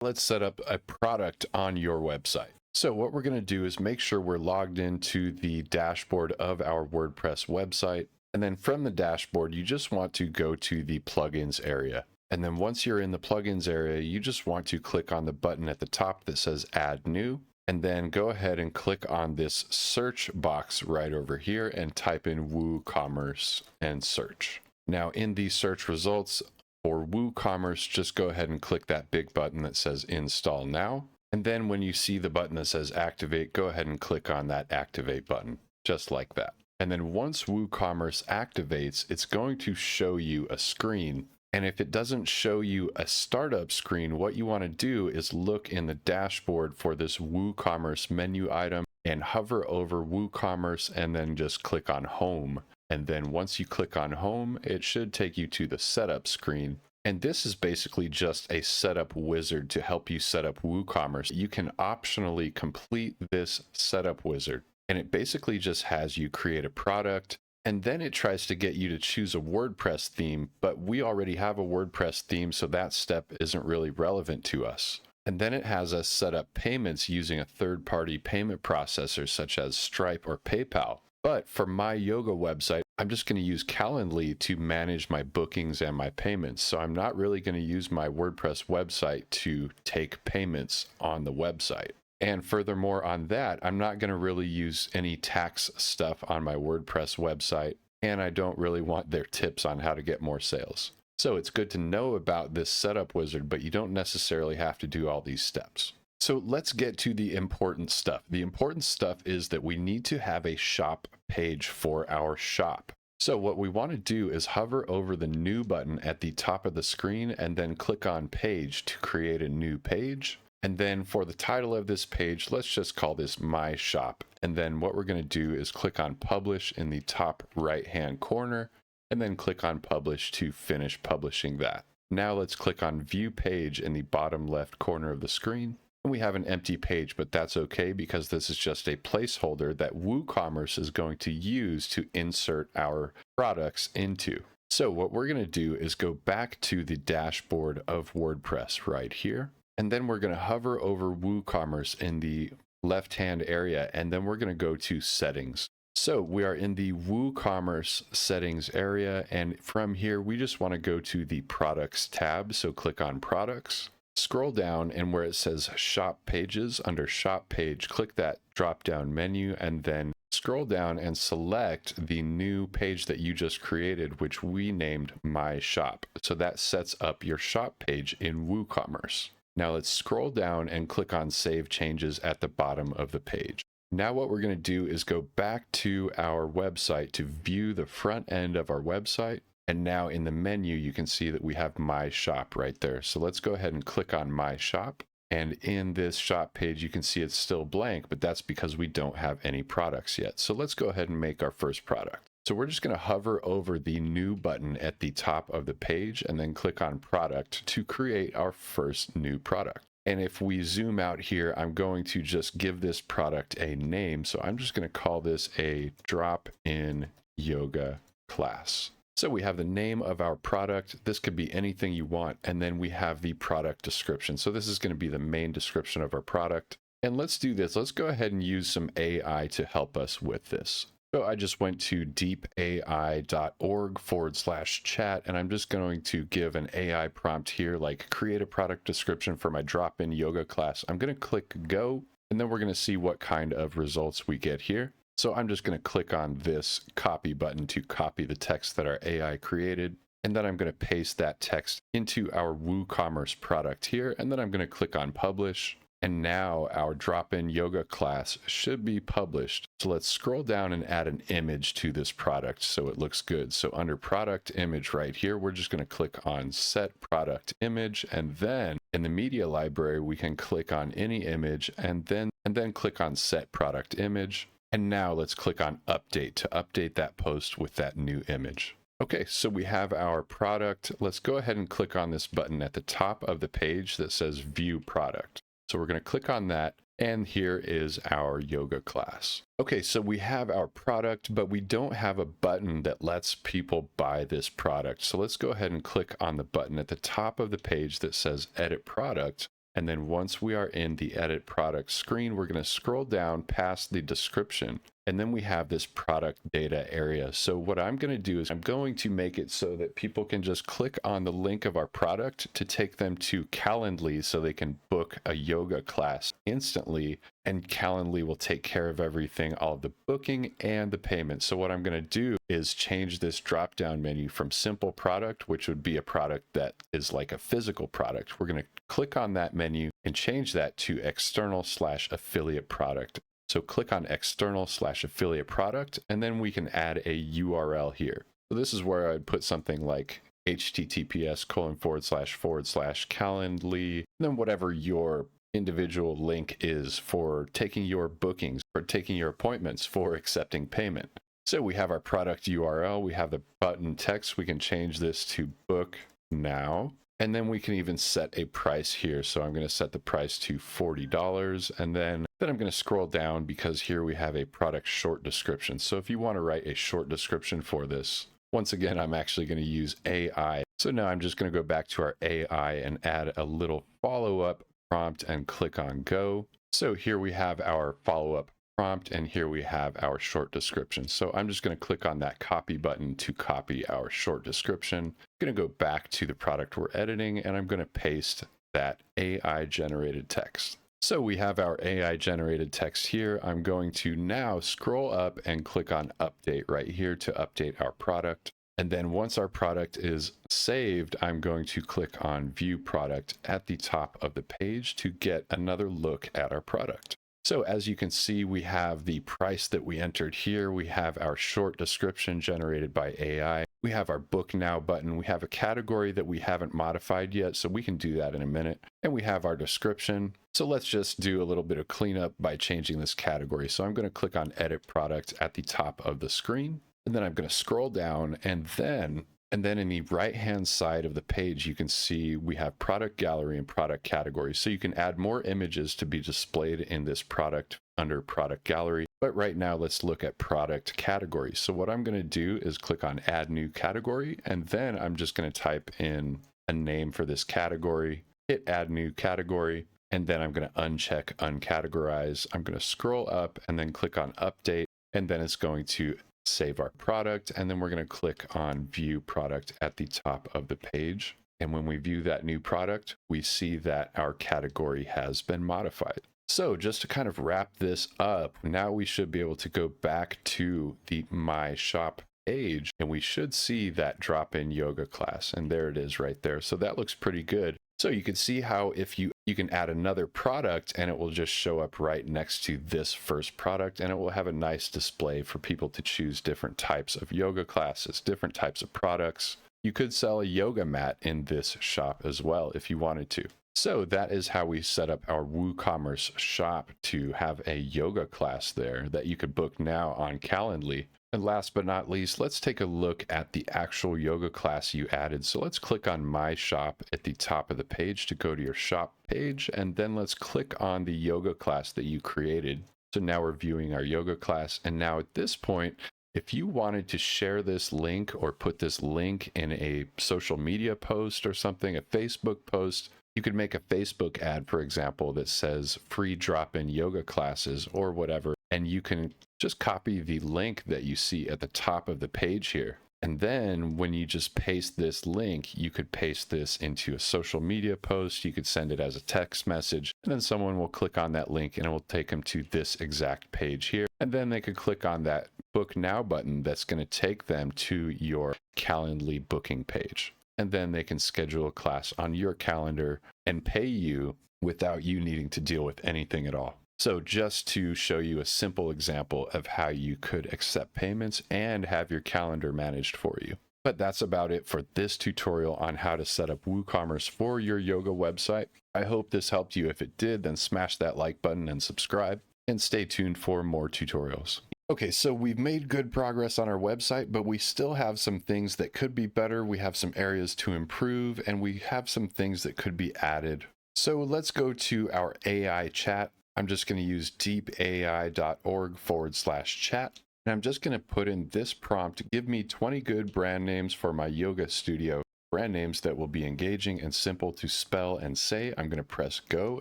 Let's set up a product on your website. So what we're going to do is make sure we're logged into the dashboard of our WordPress website. And then from the dashboard, you just want to go to the plugins area. And then once you're in the plugins area, you just want to click on the button at the top that says add new. And then go ahead and click on this search box right over here and type in WooCommerce and search. Now in the search results, for WooCommerce, just go ahead and click that big button that says install now. And then when you see the button that says activate, go ahead and click on that activate button, just like that. And then once WooCommerce activates, it's going to show you a screen. And if it doesn't show you a startup screen, what you want to do is look in the dashboard for this WooCommerce menu item and hover over WooCommerce and then just click on home. And then once you click on home, it should take you to the setup screen. And this is basically just a setup wizard to help you set up WooCommerce. You can optionally complete this setup wizard. And it basically just has you create a product. And then it tries to get you to choose a WordPress theme. But we already have a WordPress theme, so that step isn't really relevant to us. And then it has us set up payments using a third-party payment processor such as Stripe or PayPal. But for my yoga website, I'm just going to use Calendly to manage my bookings and my payments. So I'm not really going to use my WordPress website to take payments on the website. And furthermore on that, I'm not going to really use any tax stuff on my WordPress website. And I don't really want their tips on how to get more sales. So it's good to know about this setup wizard, but you don't necessarily have to do all these steps. So let's get to the important stuff. The important stuff is that we need to have a shop page for our shop. So what we want to do is hover over the new button at the top of the screen and then click on page to create a new page. And then for the title of this page, let's just call this My Shop. And then what we're going to do is click on publish in the top right-hand corner and then click on publish to finish publishing that. Now let's click on view page in the bottom left corner of the screen. We have an empty page, but that's okay because this is just a placeholder that WooCommerce is going to use to insert our products into. So what we're going to do is go back to the dashboard of WordPress right here. And then we're going to hover over WooCommerce in the left-hand area, and then we're going to go to settings. So we are in the WooCommerce settings area, and from here, we just want to go to the products tab. So click on products, scroll down, and where it says shop pages, under shop page, click that drop down menu, and then scroll down and select the new page that you just created, which we named My Shop. So that sets up your shop page in WooCommerce. Now let's scroll down and click on Save Changes at the bottom of the page. Now what we're going to do is go back to our website to view the front end of our website. And now in the menu, you can see that we have My Shop right there. So let's go ahead and click on My Shop. And in this shop page, you can see it's still blank, but that's because we don't have any products yet. So let's go ahead and make our first product. So we're just going to hover over the new button at the top of the page and then click on product to create our first new product. And if we zoom out here, I'm going to just give this product a name. So I'm just going to call this a drop-in yoga class. So we have the name of our product. This could be anything you want. And then we have the product description. So this is going to be the main description of our product. And let's do this. Let's go ahead and use some AI to help us with this. So I just went to deepai.org/chat, and I'm just going to give an AI prompt here, like create a product description for my drop-in yoga class. I'm going to click go, and then we're going to see what kind of results we get here. So I'm just going to click on this copy button to copy the text that our AI created. And then I'm going to paste that text into our WooCommerce product here. And then I'm going to click on publish. And now our drop-in yoga class should be published. So let's scroll down and add an image to this product so it looks good. So under product image right here, we're just going to click on set product image. And then in the media library, we can click on any image and then click on set product image. And now let's click on update to update that post with that new image. Okay, so we have our product. Let's go ahead and click on this button at the top of the page that says view product. So we're going to click on that, and here is our yoga class. Okay, so we have our product, but we don't have a button that lets people buy this product. So let's go ahead and click on the button at the top of the page that says edit product. And then once we are in the edit product screen, we're going to scroll down past the description. And then we have this product data area. So what I'm going to do is I'm going to make it so that people can just click on the link of our product to take them to Calendly so they can book a yoga class instantly. And Calendly will take care of everything, all of the booking and the payment. So what I'm going to do is change this drop-down menu from simple product, which would be a product that is like a physical product. We're going to click on that menu and change that to external/affiliate product. So click on external/affiliate product, and then we can add a URL here. So this is where I'd put something like https://calendly, and then whatever your individual link is for taking your bookings, for taking your appointments, for accepting payment. So we have our product URL, we have the button text, we can change this to book now. And then we can even set a price here. So I'm going to set the price to $40. And then I'm going to scroll down because here we have a product short description. So if you want to write a short description for this, once again, I'm actually going to use AI. So now I'm just going to go back to our AI and add a little follow-up prompt and click on go. So here we have our follow-up prompt, and here we have our short description. So I'm just going to click on that copy button to copy our short description. I'm going to go back to the product we're editing, and I'm going to paste that AI generated text. So we have our AI generated text here. I'm going to now scroll up and click on update right here to update our product. And then once our product is saved, I'm going to click on view product at the top of the page to get another look at our product. So as you can see, we have the price that we entered here. We have our short description generated by AI. We have our book now button. We have a category that we haven't modified yet, so we can do that in a minute. And we have our description. So let's just do a little bit of cleanup by changing this category. So I'm going to click on edit product at the top of the screen. And then I'm going to scroll down, and then in the right-hand side of the page, you can see we have product gallery and product category. So you can add more images to be displayed in this product under product gallery. But right now, let's look at product category. So what I'm going to do is click on add new category, and then I'm just going to type in a name for this category, hit add new category, and then I'm going to uncheck uncategorize. I'm going to scroll up and then click on update. and then it's going to save our product. And then we're going to click on view product at the top of the page. And when we view that new product, we see that our category has been modified. So just to kind of wrap this up, now we should be able to go back to the My Shop page, and we should see that drop-in yoga class. And there it is right there. So that looks pretty good. So you can see how if you can add another product and it will just show up right next to this first product, and it will have a nice display for people to choose different types of yoga classes, different types of products. You could sell a yoga mat in this shop as well if you wanted to. So that is how we set up our WooCommerce shop to have a yoga class there that you could book now on Calendly. And last but not least, let's take a look at the actual yoga class you added. So let's click on My Shop at the top of the page to go to your shop page. And then let's click on the yoga class that you created. So now we're viewing our yoga class. And now at this point, if you wanted to share this link or put this link in a social media post or something, a Facebook post, you could make a Facebook ad, for example, that says free drop-in yoga classes or whatever. And you can just copy the link that you see at the top of the page here. And then when you just paste this link, you could paste this into a social media post. You could send it as a text message, and then someone will click on that link and it will take them to this exact page here. And then they could click on that Book Now button that's going to take them to your Calendly booking page. And then they can schedule a class on your calendar and pay you without you needing to deal with anything at all. So just to show you a simple example of how you could accept payments and have your calendar managed for you. But that's about it for this tutorial on how to set up WooCommerce for your yoga website. I hope this helped you. If it did, then smash that like button and subscribe, and stay tuned for more tutorials. Okay, so we've made good progress on our website, but we still have some things that could be better. We have some areas to improve, and we have some things that could be added. So let's go to our AI chat. I'm just going to use deepai.org/chat. And I'm just going to put in this prompt: give me 20 good brand names for my yoga studio. Brand names that will be engaging and simple to spell and say. I'm going to press go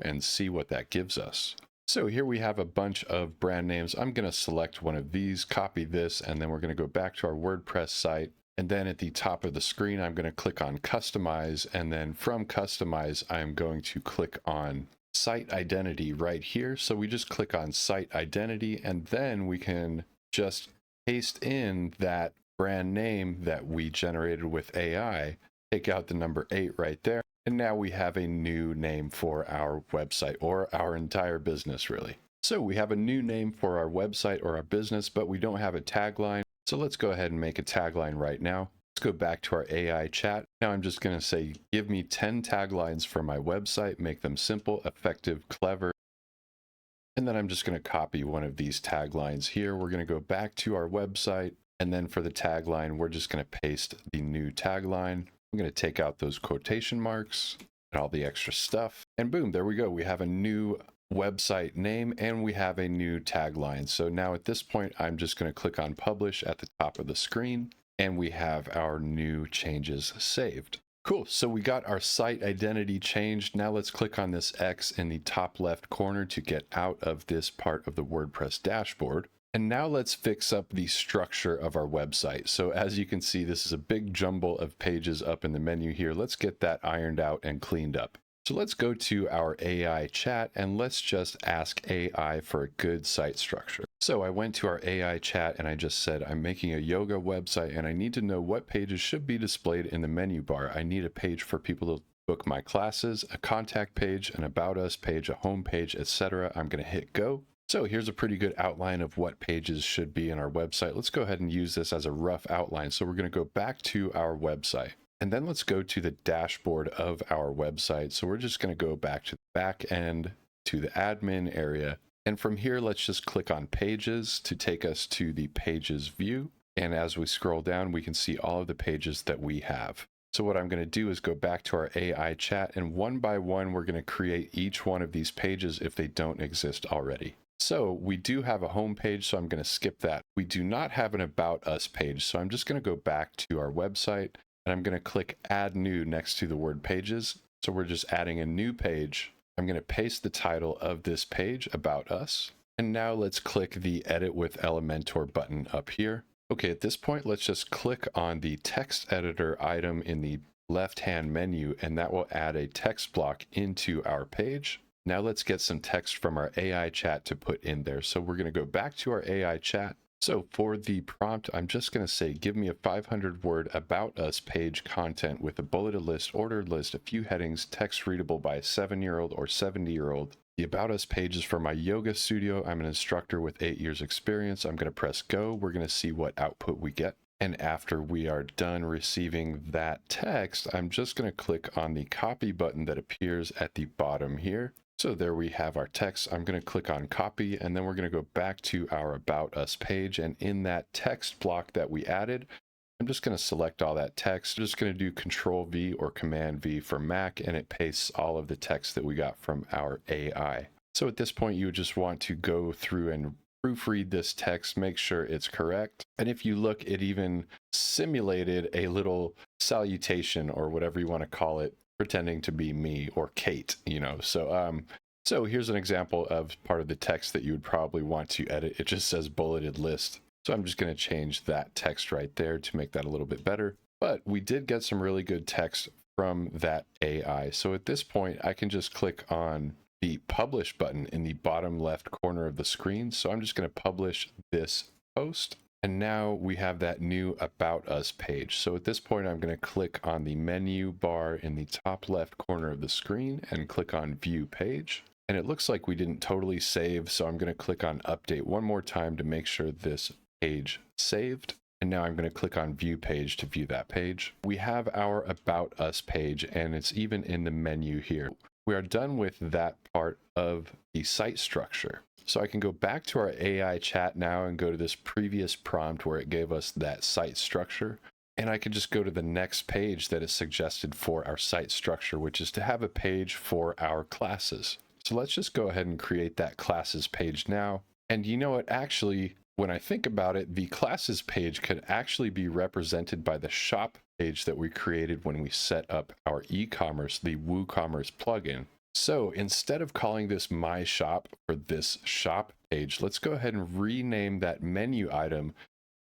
and see what that gives us. So here we have a bunch of brand names. I'm going to select one of these, copy this, and then we're going to go back to our WordPress site. And then at the top of the screen, I'm going to click on Customize. And then from Customize, I'm going to click on Site Identity right here. So we just click on Site Identity, and then we can just paste in that brand name that we generated with AI, take out the number 8 right there. And now we have a new name for our website, or our entire business, really. So we have a new name for our website or our business, but we don't have a tagline. So let's go ahead and make a tagline right now. Let's go back to our AI chat. Now I'm just going to say, give me 10 taglines for my website, make them simple, effective, clever. And then I'm just going to copy one of these taglines here. We're going to go back to our website. And then for the tagline, we're just going to paste the new tagline. I'm going to take out those quotation marks and all the extra stuff. And boom, there we go. We have a new website name and we have a new tagline. So now at this point, I'm just going to click on publish at the top of the screen, and we have our new changes saved. Cool. So we got our site identity changed. Now let's click on this X in the top left corner to get out of this part of the WordPress dashboard. And now let's fix up the structure of our website. So as you can see, this is a big jumble of pages up in the menu here. Let's get that ironed out and cleaned up. So let's go to our AI chat and let's just ask AI for a good site structure. So I went to our AI chat and I just said, I'm making a yoga website and I need to know what pages should be displayed in the menu bar. I need a page for people to book my classes, a contact page, an about us page, a home page, etc. I'm going to hit go. So here's a pretty good outline of what pages should be in our website. Let's go ahead and use this as a rough outline. So we're going to go back to our website, and then let's go to the dashboard of our website. So we're just going to go back to the back end, to the admin area. And from here, let's just click on pages to take us to the pages view. And as we scroll down, we can see all of the pages that we have. So what I'm going to do is go back to our AI chat, and one by one, we're going to create each one of these pages if they don't exist already. So we do have a home page, so I'm going to skip that. We do not have an About Us page, so I'm just going to go back to our website, and I'm going to click Add New next to the word Pages. So we're just adding a new page. I'm going to paste the title of this page, About Us. And now let's click the Edit with Elementor button up here. Okay, at this point, let's just click on the text editor item in the left-hand menu, and that will add a text block into our page. Now let's get some text from our AI chat to put in there. So we're going to go back to our AI chat. So for the prompt, I'm just going to say, give me a 500-word about us page content with a bulleted list, ordered list, a few headings, text readable by a 7-year-old or 70-year-old. The About Us page is for my yoga studio. I'm an instructor with 8 years experience. I'm going to press go. We're going to see what output we get. And after we are done receiving that text, I'm just going to click on the copy button that appears at the bottom here. So there we have our text. I'm going to click on copy, and then we're going to go back to our About Us page. And in that text block that we added, I'm just going to select all that text. I'm just going to do Control V or Command V for Mac, and it pastes all of the text that we got from our AI. So at this point, you would just want to go through and proofread this text, make sure it's correct. And if you look, it even simulated a little salutation or whatever you want to call it, pretending to be me or Kate, you know. So here's an example of part of the text that you would probably want to edit. It just says bulleted list. So I'm just going to change that text right there to make that a little bit better. But we did get some really good text from that AI. So at this point, I can just click on the publish button in the bottom left corner of the screen. So I'm just going to publish this post. And now we have that new About Us page. So at this point, I'm going to click on the menu bar in the top left corner of the screen and click on View Page. And it looks like we didn't totally save. So I'm going to click on Update one more time to make sure this page saved. And now I'm going to click on View Page to view that page. We have our About Us page, and it's even in the menu here. We are done with that part of the site structure. So I can go back to our AI chat now and go to this previous prompt where it gave us that site structure. And I can just go to the next page that is suggested for our site structure, which is to have a page for our classes. So let's just go ahead and create that classes page now. And you know what, actually, when I think about it, the classes page could actually be represented by the shop page that we created when we set up our eCommerce, the WooCommerce plugin. So instead of calling this My Shop for this shop page, let's go ahead and rename that menu item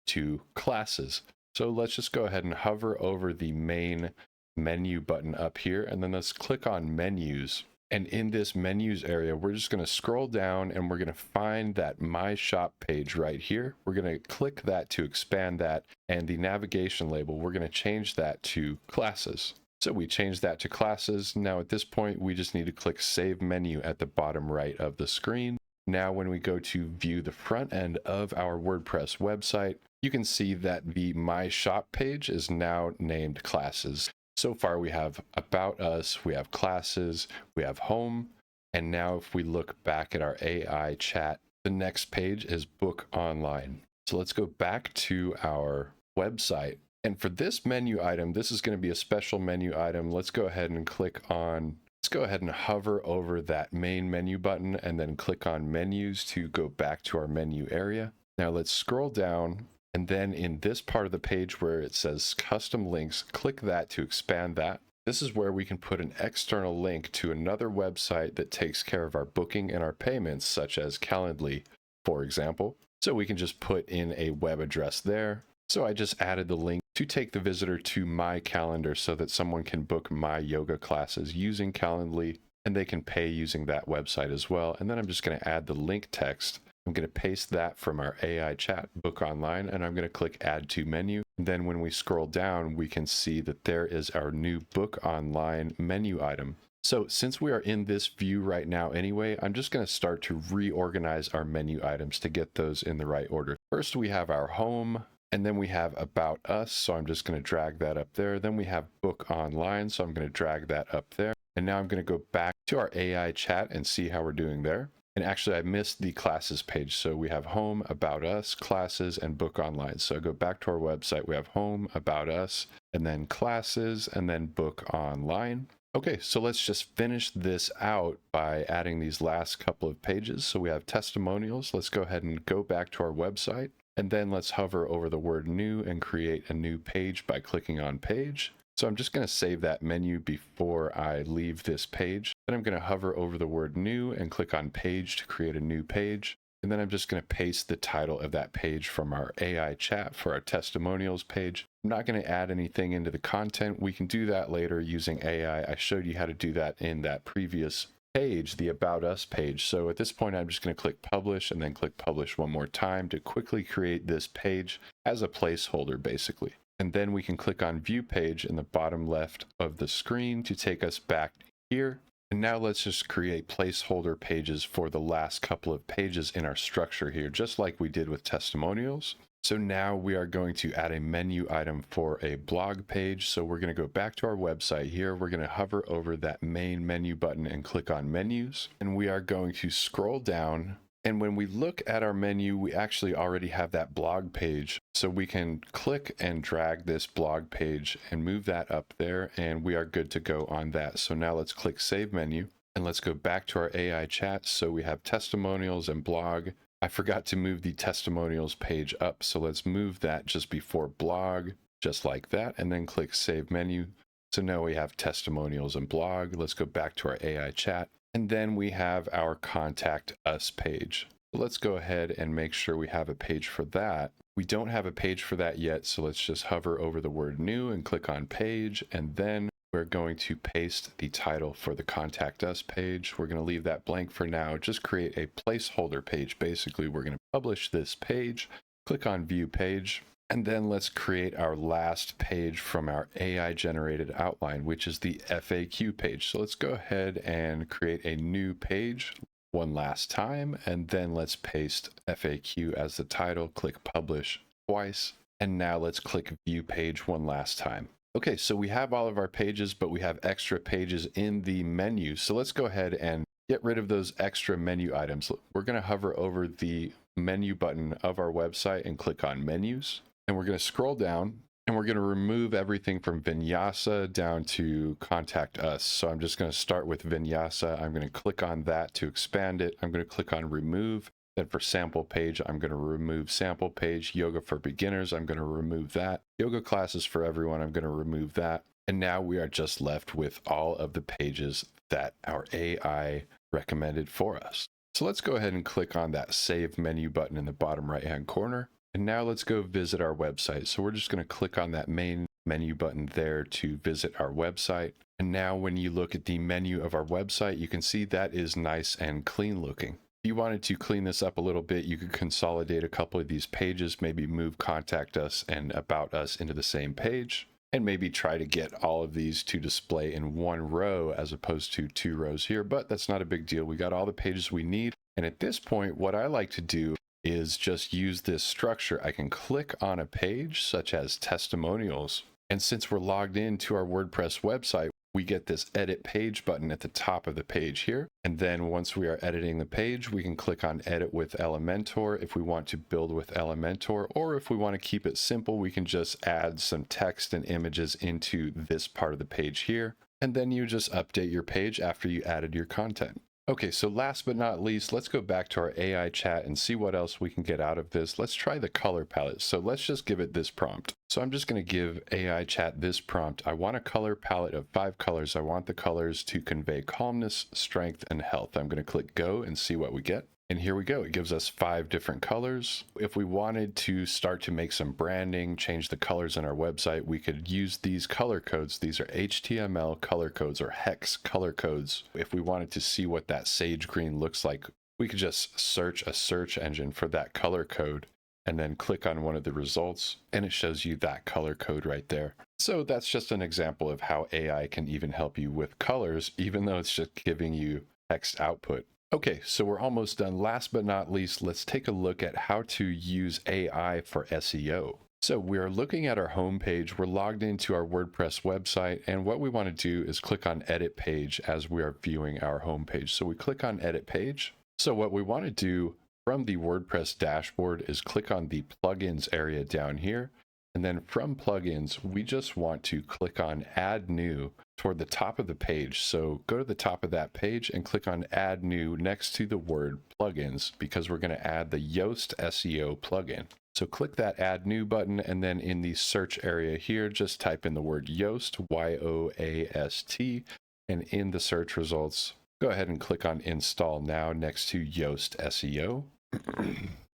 to classes. So let's just go ahead and hover over the main menu button up here, and then let's click on menus. And in this menus area, we're just going to scroll down and we're going to find that My Shop page right here. We're going to click that to expand that, and the navigation label, we're going to change that to classes. So we changed that to classes. Now at this point, we just need to click Save Menu at the bottom right of the screen. Now when we go to view the front end of our WordPress website, you can see that the My Shop page is now named classes. So far we have About Us, we have classes, we have home, and now if we look back at our AI chat, the next page is Book Online. So let's go back to our website. And for this menu item, this is going to be a special menu item. Let's go ahead and hover over that main menu button and then click on menus to go back to our menu area. Now let's scroll down, and then in this part of the page where it says custom links, click that to expand that. This is where we can put an external link to another website that takes care of our booking and our payments, such as Calendly, for example. So we can just put in a web address there. So I just added the link to take the visitor to my calendar so that someone can book my yoga classes using Calendly, and they can pay using that website as well. And then I'm just going to add the link text. I'm going to paste that from our AI chat Book Online, and I'm going to click Add to Menu. And then when we scroll down, we can see that there is our new Book Online menu item. So since we are in this view right now anyway, I'm just going to start to reorganize our menu items to get those in the right order. First, we have our home. And then we have About Us, so I'm just going to drag that up there. Then we have Book Online, so I'm going to drag that up there. And now I'm going to go back to our AI chat and see how we're doing there. And actually, I missed the classes page. So we have Home, About Us, Classes, and Book Online. So I go back to our website. We have Home, About Us, and then Classes, and then Book Online. Okay, so let's just finish this out by adding these last couple of pages. So we have testimonials. Let's go ahead and go back to our website. And then let's hover over the word new and create a new page by clicking on page. So I'm just going to save that menu before I leave this page. Then I'm going to hover over the word new and click on page to create a new page. And then I'm just going to paste the title of that page from our AI chat for our testimonials page. I'm not going to add anything into the content. We can do that later using AI. I showed you how to do that in that previous page, the About Us page. So at this point, I'm just going to click Publish and then click Publish one more time to quickly create this page as a placeholder, basically. And then we can click on View Page in the bottom left of the screen to take us back here. And now let's just create placeholder pages for the last couple of pages in our structure here, just like we did with testimonials. So now we are going to add a menu item for a blog page. So we're going to go back to our website here. We're going to hover over that main menu button and click on menus. And we are going to scroll down. And when we look at our menu, we actually already have that blog page. So we can click and drag this blog page and move that up there, and we are good to go on that. So now let's click Save Menu, and let's go back to our AI chat. So we have testimonials and blog. I forgot to move the testimonials page up, so let's move that just before blog, just like that, and then click Save Menu. So now we have testimonials and blog. Let's go back to our AI chat. And then we have our Contact Us page. Let's go ahead and make sure we have a page for that. We don't have a page for that yet, so let's just hover over the word New and click on Page, and then we're going to paste the title for the Contact Us page. We're going to leave that blank for now. Just create a placeholder page. Basically, we're going to publish this page, click on View Page, and then let's create our last page from our AI generated outline, which is the FAQ page. So let's go ahead and create a new page one last time, and then let's paste FAQ as the title, click Publish twice, and now let's click View Page one last time. Okay, so we have all of our pages, but we have extra pages in the menu. So let's go ahead and get rid of those extra menu items. We're going to hover over the menu button of our website and click on Menus. And we're going to scroll down, and we're going to remove everything from Vinyasa down to Contact Us. So I'm just going to start with Vinyasa. I'm going to click on that to expand it. I'm going to click on Remove. Then for Sample Page, I'm going to remove Sample Page. Yoga for Beginners, I'm going to remove that. Yoga Classes for Everyone, I'm going to remove that. And now we are just left with all of the pages that our AI recommended for us. So let's go ahead and click on that Save Menu button in the bottom right-hand corner. And now let's go visit our website. So we're just going to click on that main menu button there to visit our website. And now when you look at the menu of our website, you can see that is nice and clean looking. If you wanted to clean this up a little bit, you could consolidate a couple of these pages, maybe move Contact Us and About Us into the same page, and maybe try to get all of these to display in one row as opposed to two rows here, but that's not a big deal. We got all the pages we need. And at this point, what I like to do is just use this structure. I can click on a page such as testimonials. And since we're logged into our WordPress website, we get this edit page button at the top of the page here. And then once we are editing the page, we can click on edit with Elementor if we want to build with Elementor, or if we want to keep it simple, we can just add some text and images into this part of the page here. And then you just update your page after you added your content. Okay, so last but not least, let's go back to our AI chat and see what else we can get out of this. Let's try the color palette. So let's just give it this prompt. So I'm just going to give AI chat this prompt. I want a color palette of 5 colors. I want the colors to convey calmness, strength, and health. I'm going to click go and see what we get. And here we go. It gives us 5 different colors. If we wanted to start to make some branding, change the colors on our website, we could use these color codes. These are HTML color codes or hex color codes. If we wanted to see what that sage green looks like, we could just search a search engine for that color code and then click on one of the results, and it shows you that color code right there. So that's just an example of how AI can even help you with colors, even though it's just giving you text output. Okay, so we're almost done. Last but not least, let's take a look at how to use AI for SEO. So we're looking at our home page. We're logged into our WordPress website, and what we want to do is click on Edit Page as we are viewing our home page. So we click on Edit Page. So what we want to do from the WordPress dashboard is click on the plugins area down here. And then from plugins, we just want to click on Add New toward the top of the page. So go to the top of that page and click on Add New next to the word plugins, because we're going to add the Yoast SEO plugin. So click that Add New button, and then in the search area here, just type in the word Yoast, Y-O-A-S-T, and in the search results, go ahead and click on Install Now next to Yoast SEO.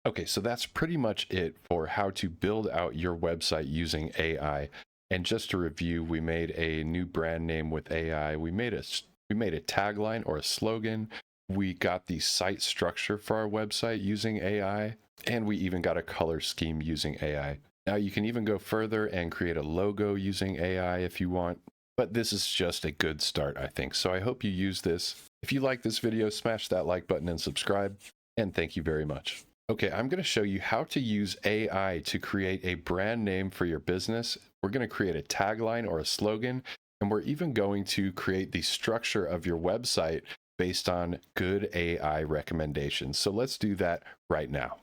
Okay, so that's pretty much it for how to build out your website using AI. And just to review, we made a new brand name with AI. We made a tagline or a slogan. We got the site structure for our website using AI, and we even got a color scheme using AI. Now you can even go further and create a logo using AI if you want, but this is just a good start, I think. So I hope you use this. If you like this video, smash that like button and subscribe, and thank you very much. Okay, I'm going to show you how to use AI to create a brand name for your business. We're going to create a tagline or a slogan, and we're even going to create the structure of your website based on good AI recommendations. So let's do that right now.